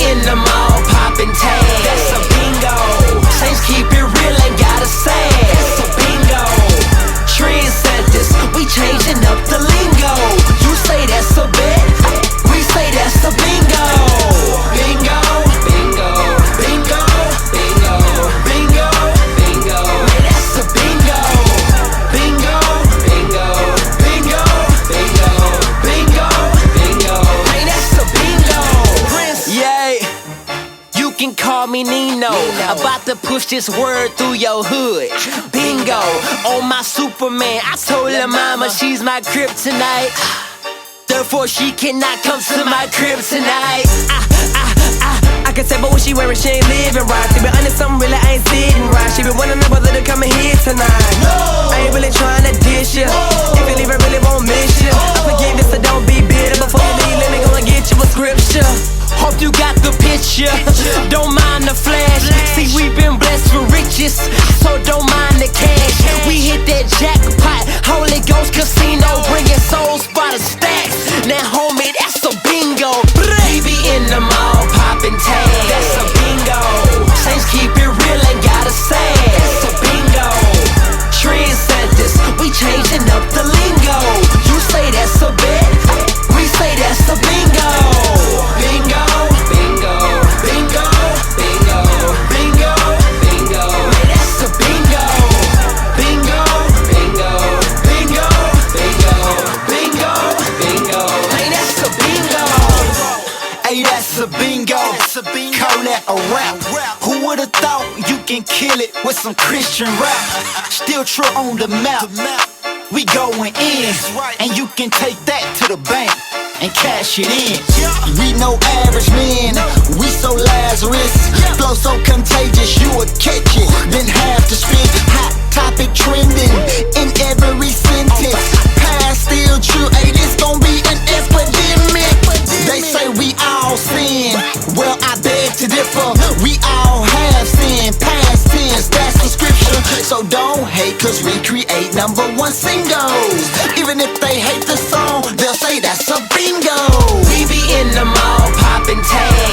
in the mall poppin' tags. That's a bingo. Saints keep it real, ain't gotta say. That's a bingo. Trendsetters, we changing up the lingo. You say that's a bet, we say that's a bingo. Bingo, bingo, bingo, bingo, bingo, bingo. Man, that's a bingo. Bingo, bingo, bingo, bingo, bingo, bingo. Man, that's a bingo. Prince, yeah. You can call me Nino. About to push this word through your hood. Bingo, on my Superman. I told her mama she's my kryptonite. Therefore she cannot come to my crib tonight. I can tell, but what she wearing, she ain't living right. To be honest, something really ain't sitting right. She been wanting her brother to come in here tonight. I ain't really trying to dish ya. If you leave, I really won't miss ya. I forgive you, so don't be bitter. Before you leave, let me go and get you a scripture. Hope you got the picture. Don't mind the flash. See, we been blessed for riches, so don't mind the cash. We hit that jackpot, Holy Ghost Casino, bringing souls by the stacks. Now, homie, that's a bingo. We be in the mall poppin' tags. That's a bingo. Saints keep it real, ain't gotta say. That's a bingo. Trendsetters, we changing up the lingo. You say that's a bet, we say that's a bingo. Bingo, bingo, bingo, bingo, bingo, bingo. Man, that's a bingo. Bingo, bingo, bingo, bingo, bingo, bingo. Man, that's a bingo. Hey, that's a bingo. Call that a rap. Who would've thought you can kill it with some Christian rap? Still true on the map. We going in, and you can take that to the bank and cash it in. We no average men, we so Lazarus. Flow so contagious, you would catch it, then have to spit. Hot topic trending in every sentence. Past still true, hey, this gon' be an epidemic. They say we all sin, well I beg to differ. We all have sin, past tense, that's the scripture. So don't hate, cause we create #1 singles. Even if they hate the song, they'll say that's a bingo. We be in the mall poppin' tags.